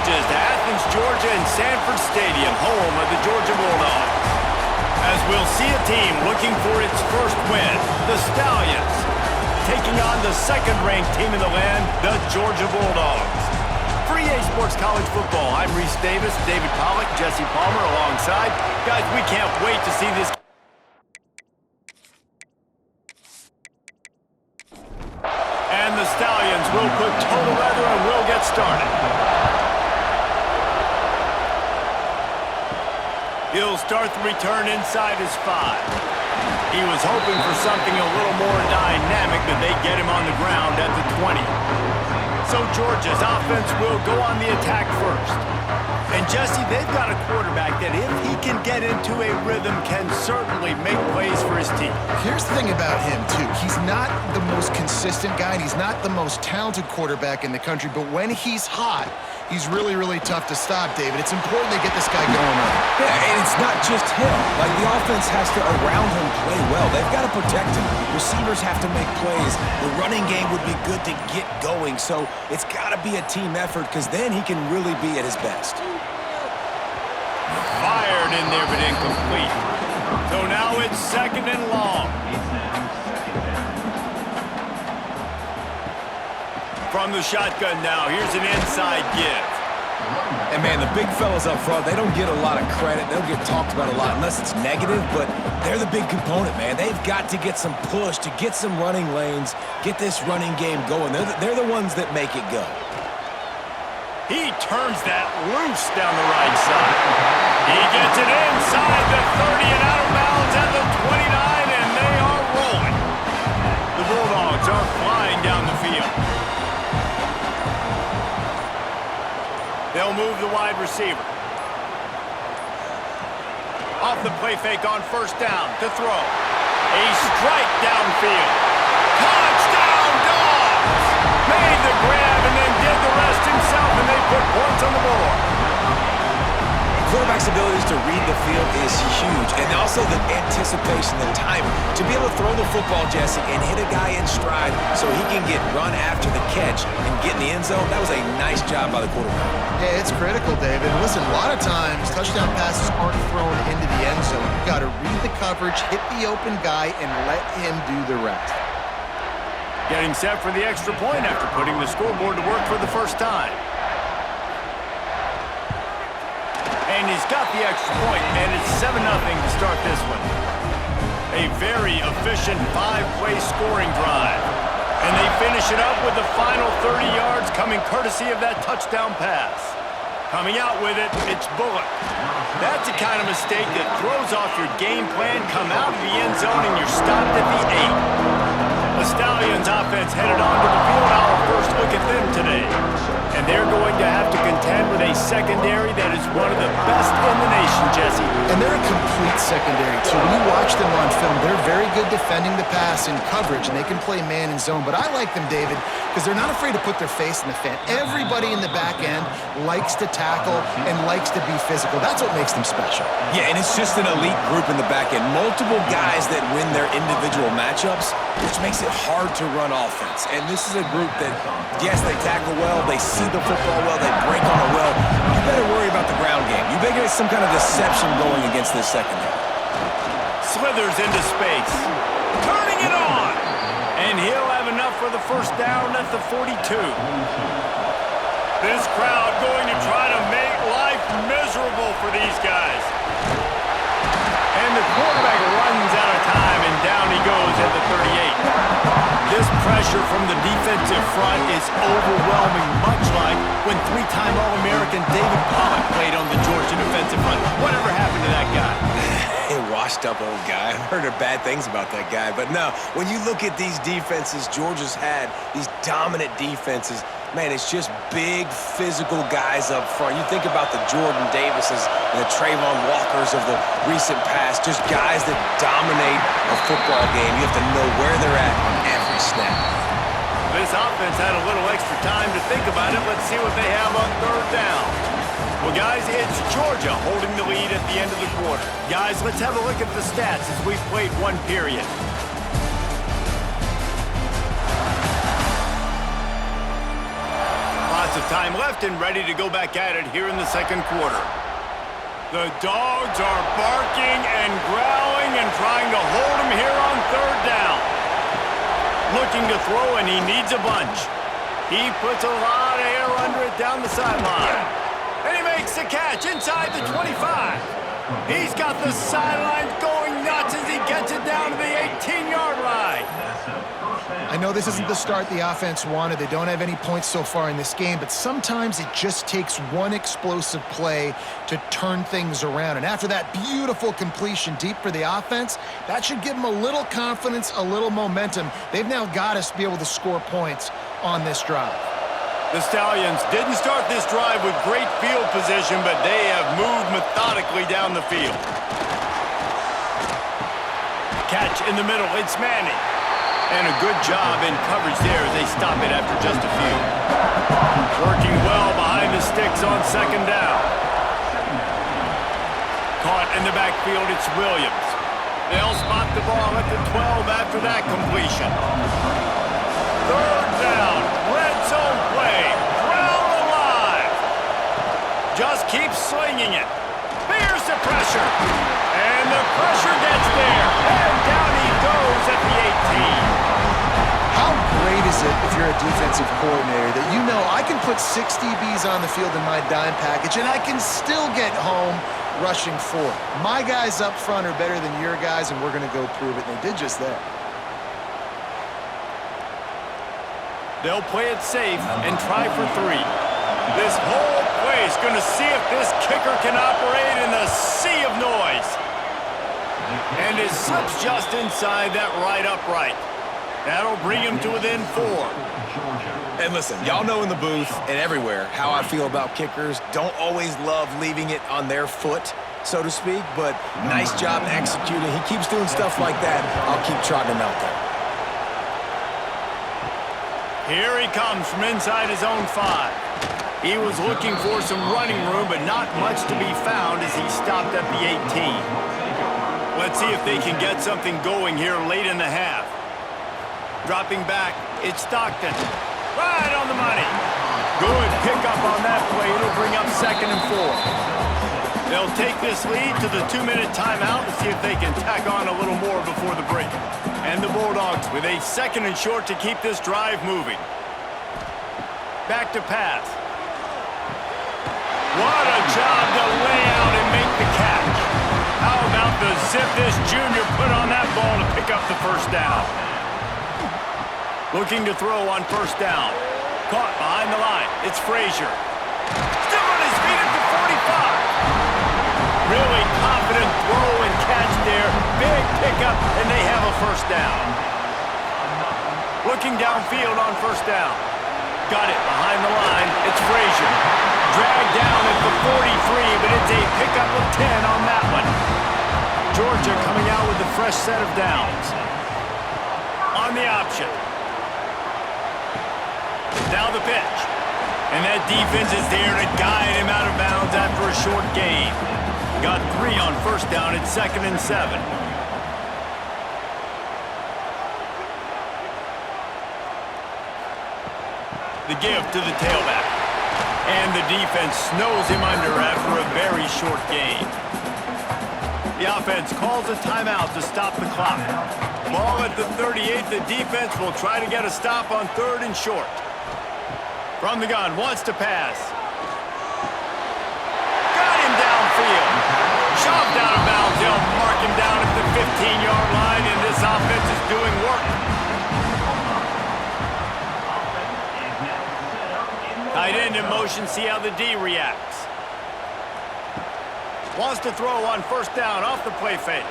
bridges to Athens, Georgia and Sanford Stadium, home of the Georgia Bulldogs. As we'll see a team looking for its first win, the Stallions, taking on the second-ranked team in the land, the Georgia Bulldogs. For EA Sports College Football, I'm Reese Davis, David Pollack, Jesse Palmer alongside. Guys, we can't wait to see this. And the Stallions will put total leather and will get started. He'll start the return inside his 5. He was hoping for something a little more dynamic, but they get him on the ground at the 20. So Georgia's offense will go on the attack first. And Jesse, they've got a quarterback that if he can get into a rhythm can certainly make plays for his team. Here's the thing about him, too. He's not the most consistent guy, and he's not the most talented quarterback in the country, but when he's hot, he's really, really tough to stop, David. It's important they get this guy going on. Yeah, and it's not just him. Like, the offense has to, around him, play well. They've got to protect him. Receivers have to make plays. The running game would be good to get going, so it's got to be a team effort because then he can really be at his best. Fired in there, but incomplete. So now it's 2nd and long. From the shotgun now, here's an inside give. And, man, the big fellas up front, they don't get a lot of credit. They don't get talked about a lot unless it's negative, but they're the big component, man. They've got to get some push, to get some running lanes, get this running game going. They're the ones that make it go. He turns that loose down the right side. He gets it inside the 30 and out of bounds at the 29, and they are rolling. The Bulldogs are flying down the field. They'll move the wide receiver. Off the play fake on 1st down to throw. A strike downfield. Touchdown, Dogs! Made the grab and then did the rest himself, and they put points on the board. Quarterback's abilities to read the field is huge, and also the anticipation, the timing. To be able to throw the football, Jesse, and hit a guy in stride so he can get run after the catch and get in the end zone, that was a nice job by the quarterback. Yeah, it's critical, David. Listen, a lot of times, touchdown passes aren't thrown into the end zone. You've got to read the coverage, hit the open guy, and let him do the rest. Getting set for the extra point after putting the scoreboard to work for the first time. And he's got the extra point, and it's 7-0 to start this one. A very efficient 5-play scoring drive. And they finish it up with the final 30 yards coming courtesy of that touchdown pass. Coming out with it, it's Bullock. That's the kind of mistake that throws off your game plan. Come out of the end zone and you're stopped at the 8. The Stallions offense headed onto the field. Our first look at them today. And they're going to have to contend with a secondary that is one of the best in the nation, Jesse. And they're a complete secondary, too. When you watch them on film, they're very good defending the pass in coverage, and they can play man and zone. But I like them, David, because they're not afraid to put their face in the fan. Everybody in the back end likes to tackle and likes to be physical. That's what makes them special. Yeah, and it's just an elite group in the back end. Multiple guys that win their individual matchups, which makes it hard to run offense. And this is a group that, yes, they tackle well, they see the football well, they break on it well. You better worry about the ground game. You better get some kind of deception going against this secondary. Slithers into space. Turning it on. And he'll have enough for the first down at the 42. This crowd going to try to make life miserable for these guys. And the quarterback runs out of time, and down he goes at the 38. This pressure from the defensive front is overwhelming, much like when 3-time All-American David Pollack played on the Georgia defensive front. Whatever happened to that guy? A washed-up old guy. I've heard bad things about that guy. But no, when you look at these defenses Georgia's had, these dominant defenses, man, it's just big, physical guys up front. You think about the Jordan Davises and the Trayvon Walkers of the recent past, just guys that dominate a football game. You have to know where they're at on every snap. This offense had a little extra time to think about it. Let's see what they have on 3rd down. Well, guys, it's Georgia holding the lead at the end of the quarter. Guys, let's have a look at the stats as we've played one period. Lots of time left and ready to go back at it here in the second quarter. The Dogs are barking and growling and trying to hold him here on third down. Looking to throw, and he needs a bunch. He puts a lot of air under it down the sideline. And he makes the catch inside the 25. He's got the sidelines going nuts as he gets it down to the 18-yard line. I know this isn't the start the offense wanted. They don't have any points so far in this game, but sometimes it just takes one explosive play to turn things around. And after that beautiful completion deep for the offense, that should give them a little confidence, a little momentum. They've now got us to be able to score points on this drive. The Stallions didn't start this drive with great field position, but they have moved methodically down the field. Catch in the middle, it's Manning. And a good job in coverage there as they stop it after just a few. Working well behind the sticks on second down. Caught in the backfield, it's Williams. They'll spot the ball at the 12 after that completion. Third down, red zone play, crowd alive. Just keep slinging it. There's the pressure. And the pressure gets there. And down he goes at the 18. How great is it if you're a defensive coordinator that you know I can put 6 DBs on the field in my dime package and I can still get home rushing 4. My guys up front are better than your guys, and we're going to go prove it. And they did just that. They'll play it safe and try for 3. This whole play is going to see if this kicker can operate in the sea of noise. And it slips just inside that right upright. That'll bring him to within 4. And listen, y'all know in the booth and everywhere how I feel about kickers. Don't always love leaving it on their foot, so to speak, but nice job executing. He keeps doing stuff like that. I'll keep trotting him out there. Here he comes from inside his own 5. He was looking for some running room, but not much to be found as he stopped at the 18. Let's see if they can get something going here late in the half. Dropping back, it's Stockton. Right on the money. Good pickup on that play. It'll bring up second and 4. They'll take this lead to the 2-minute timeout and see if they can tack on a little more before the break. And the Bulldogs with a second and short to keep this drive moving. Back to pass. What a job to lay out and make the catch. How about the zip this junior put on that ball to pick up the first down? Looking to throw on first down. Caught behind the line. It's Frazier. Still on his feet at the 45. Really confident throw and catch there. Big pickup, and they have a first down. Looking downfield on first down. Got it behind the line. It's Frazier. Dragged down at the 43, but it's a pickup of 10 on that one. Georgia coming out with a fresh set of downs. On the option. Now the pitch. And that defense is there to guide him out of bounds after a short gain. Got 3 on first down at 2nd and 7. The give to the tailback. And the defense snows him under after a very short gain. The offense calls a timeout to stop the clock. Ball at the 38. The defense will try to get a stop on 3rd and short. From the gun, wants to pass. Got him downfield. Shoved out of bounds. They'll mark him down at the 15-yard line, and this offense is doing work. Tight end in motion, see how the D reacts. Wants to throw on first down off the play fake.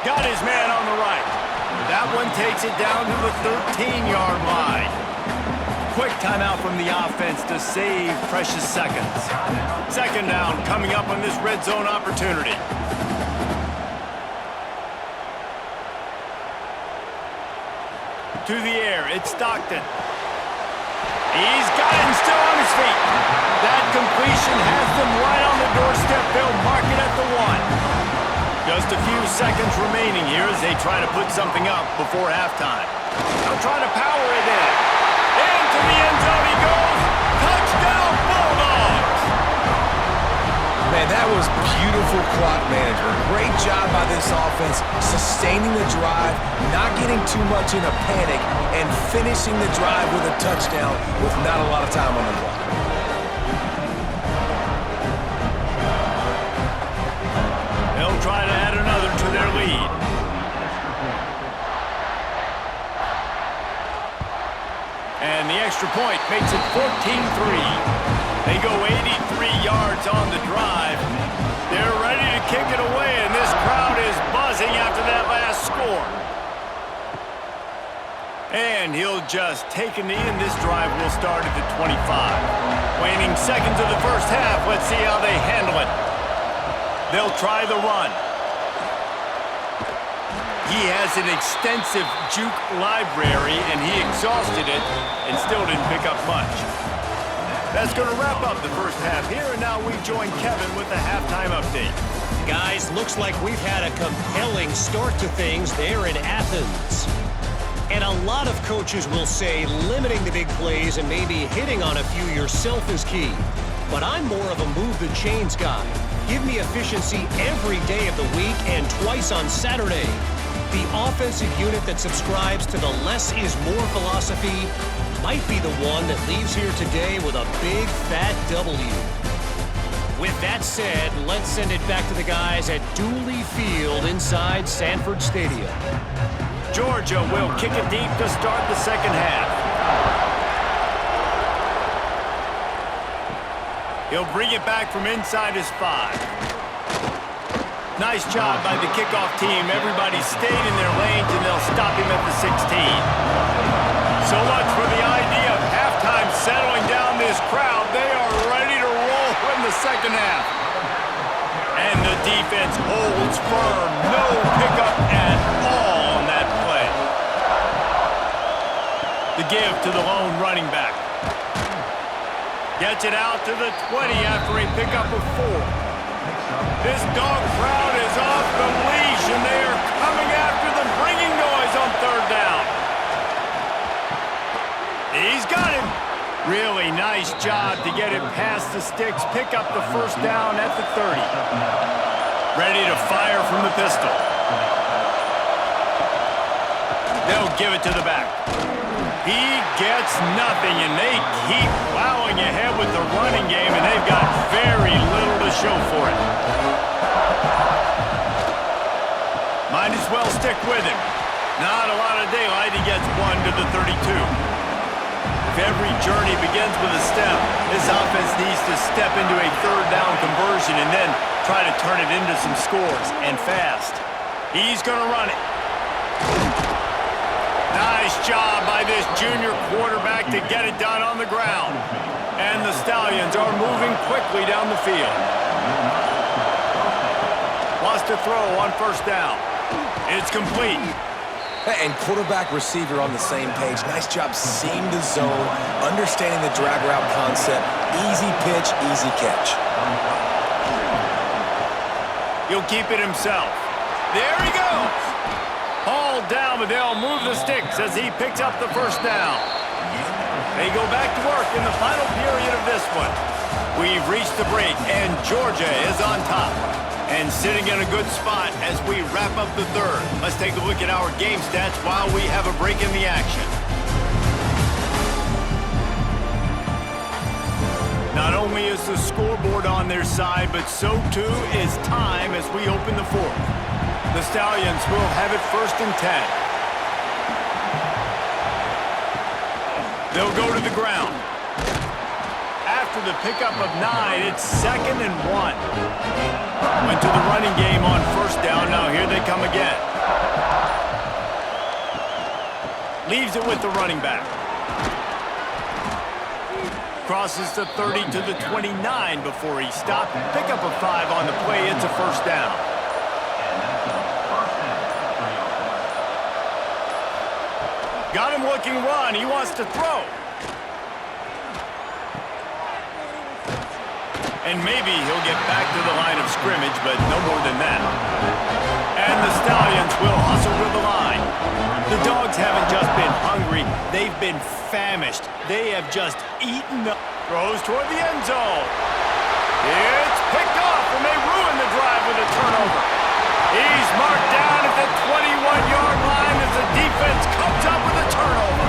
Got his man on the right. That one takes it down to the 13-yard line. Quick timeout from the offense to save precious seconds. Second down coming up on this red zone opportunity. To the air, it's Stockton. He's got him still on his feet. That completion has them right on the doorstep. They'll mark it at the 1. Just a few seconds remaining here as they try to put something up before halftime. They'll try to power it in. Into the end zone he goes. clock management. Great job by this offense, sustaining the drive, not getting too much in a panic, and finishing the drive with a touchdown with not a lot of time on the clock. They'll try to add another to their lead. And the extra point makes it 14-3. They go 83 yards on the drive. They're ready to kick it away, and this crowd is buzzing after that last score. And he'll just take a knee, and this drive will start at the 25. Waning seconds of the first half. Let's see how they handle it. They'll try the run. He has an extensive juke library, and he exhausted it and still didn't pick up much. That's going to wrap up the first half here, and now we join Kevin with the halftime update. Guys, looks like we've had a compelling start to things there in Athens. And a lot of coaches will say limiting the big plays and maybe hitting on a few yourself is key. But I'm more of a move the chains guy. Give me efficiency every day of the week and twice on Saturday. The offensive unit that subscribes to the less is more philosophy might be the one that leaves here today with a big fat W. With that said, let's send it back to the guys at Dooley Field inside Sanford Stadium. Georgia will kick it deep to start the second half. He'll bring it back from inside his 5. Nice job by the kickoff team. Everybody stayed in their lanes, and they'll stop him at the 16. So much for the idea of halftime settling down this crowd. They are ready to roll in the second half. And the defense holds firm. No pickup at all on that play. The give to the lone running back. Gets it out to the 20 after a pickup of 4. This dog crowd is off the leash, and they are coming after them, bringing noise on third down. He's got him. Really nice job to get it past the sticks, pick up the first down at the 30. Ready to fire from the pistol. They'll give it to the back. He gets nothing, and they keep plowing ahead with the running game, and they've got very little to show for it. Might as well stick with him. Not a lot of daylight. He gets 1 to the 32. If every journey begins with a step, this offense needs to step into a third down conversion and then try to turn it into some scores, and fast. He's going to run it. Nice job by this junior quarterback to get it done on the ground. And the Stallions are moving quickly down the field. Wants to throw on first down. It's complete. And quarterback receiver on the same page. Nice job seeing the zone, understanding the drag route concept. Easy pitch, easy catch. He'll keep it himself. There he goes. Hauled down, but they'll move the sticks as he picks up the first down. They go back to work in the final period of this one. We've reached the break, and Georgia is on top. And sitting in a good spot as we wrap up the third. Let's take a look at our game stats while we have a break in the action. Not only is the scoreboard on their side, but so too is time as we open the fourth. The Stallions will have it 1st and 10. They'll go to the ground. After the pickup of 9, it's 2nd and 1. Went to the running game on first down. Now here they come again. Leaves it with the running back. Crosses the 30 to the 29 before he stopped. Pickup of 5 on the play. It's a first down. Got him looking run. He wants to throw. And maybe he'll get back to the line of scrimmage, but no more than that. And the Stallions will hustle to the line. The Dogs haven't just been hungry, they've been famished. They have just eaten up. Throws toward the end zone. It's picked off, and they ruin the drive with a turnover. He's marked down at the 21-yard line as the defense comes up with a turnover.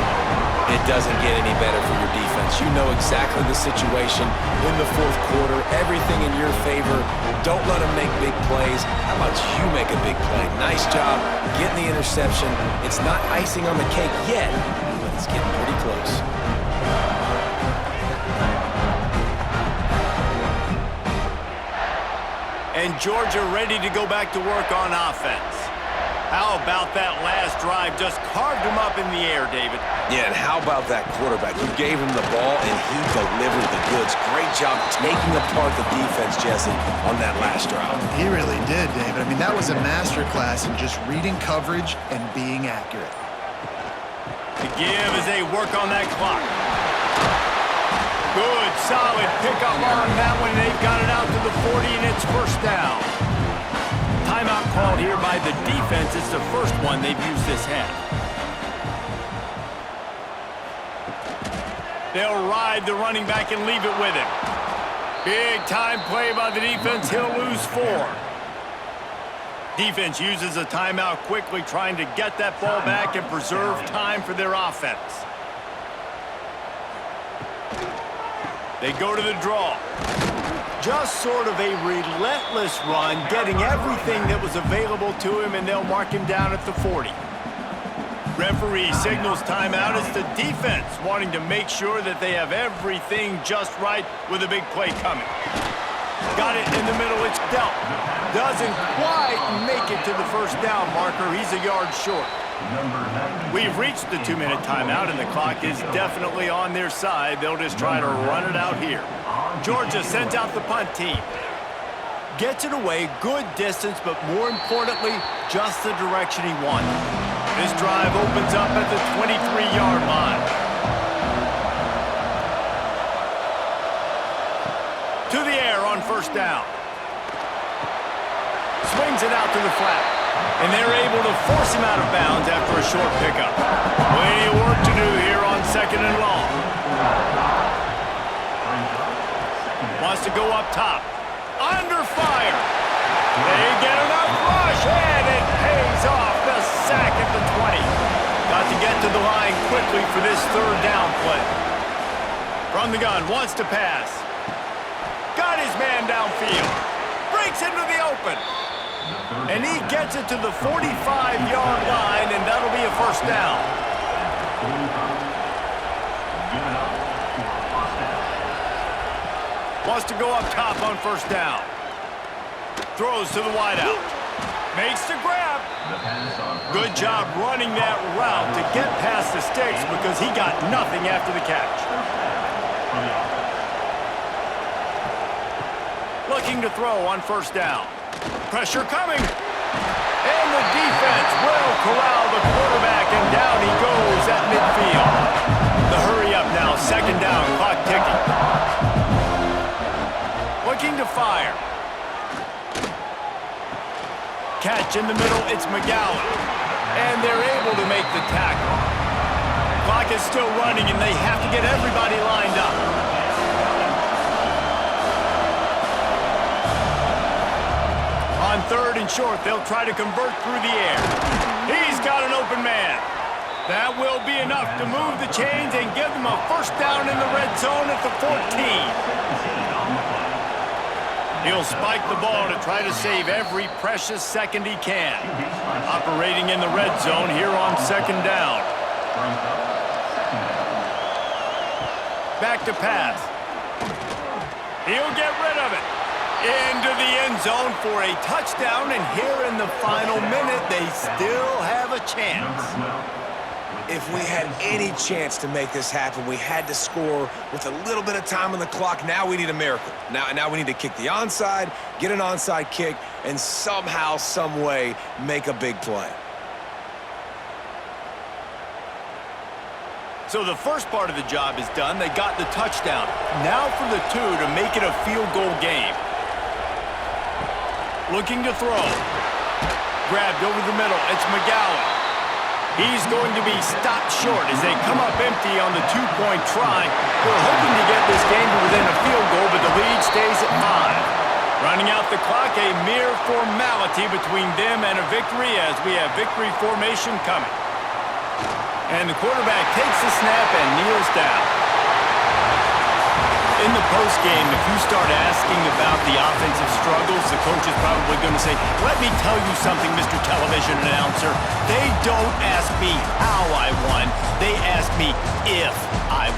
It doesn't get any better for your defense. You know exactly the situation in the fourth quarter, everything in your favor. Don't let them make big plays. How about you make a big play? Nice job getting the interception. It's not icing on the cake yet, but it's getting pretty close. And Georgia ready to go back to work on offense. How about that last drive? Just carved him up in the air, David. Yeah, and how about that quarterback? You gave him the ball, and he delivered the goods. Great job taking apart the defense, Jesse, on that last drive. He really did, David. I mean, that was a masterclass in just reading coverage and being accurate. The give as they work on that clock. Good, solid pickup on that one. They've got it out to the 40, and it's first down. Timeout called here by the defense. It's the first one they've used this half. They'll ride the running back and leave it with him. Big time play by the defense. He'll lose 4. Defense uses a timeout quickly, trying to get that ball back and preserve time for their offense. They go to the draw. Just sort of a relentless run, getting everything that was available to him, and they'll mark him down at the 40. Referee signals timeout. It's the defense wanting to make sure that they have everything just right with a big play coming. Got it in the middle. It's dealt. Doesn't quite make it to the first down marker. He's a yard short. We've reached the 2-minute timeout, and the clock is definitely on their side. They'll just try to run it out here. Georgia sends out the punt team. Gets it away, good distance, but more importantly, just the direction he wanted. This drive opens up at the 23-yard line. To the air on first down. Swings it out to the flat. And they're able to force him out of bounds after a short pickup. Plenty of work to do here on second and long. Wants to go up top. Under fire. They get enough rush, and it pays off. The sack at the 20. Got to get to the line quickly for this third down play. From the gun, wants to pass. Got his man downfield. Breaks into the open. And he gets it to the 45-yard line, and that'll be a first down. Wants to go up top on first down. Throws to the wideout. Makes the grab. Good job running that route to get past the sticks because he got nothing after the catch. Looking to throw on first down. Pressure coming. And the defense will corral the quarterback, and down he goes at midfield. The hurry up now, second down, clock ticking. Looking to fire. Catch in the middle, it's McGowan. And they're able to make the tackle. Clock is still running, and they have to get everybody lined up. On third and short, they'll try to convert through the air. He's got an open man. That will be enough to move the chains and give them a first down in the red zone at the 14. He'll spike the ball to try to save every precious second he can. Operating in the red zone here on second down. Back to pass. He'll get rid of it. Into the end zone for a touchdown, and here in the final minute, they still have a chance. If we had any chance to make this happen, we had to score with a little bit of time on the clock. Now we need a miracle. Now we need to kick the onside, get an onside kick, and somehow, some way, make a big play. So the first part of the job is done. They got the touchdown. Now for the 2 to make it a field goal game. Looking to throw. Grabbed over the middle. It's McGowan. He's going to be stopped short as they come up empty on the two-point try. They're hoping to get this game to within a field goal, but the lead stays at 5. Running out the clock, a mere formality between them and a victory as we have victory formation coming. And the quarterback takes the snap and kneels down. In the postgame, if you start asking about the offensive struggles, the coach is probably going to say, let me tell you something, Mr. Television Announcer. They don't ask me how I won. They ask me if I won.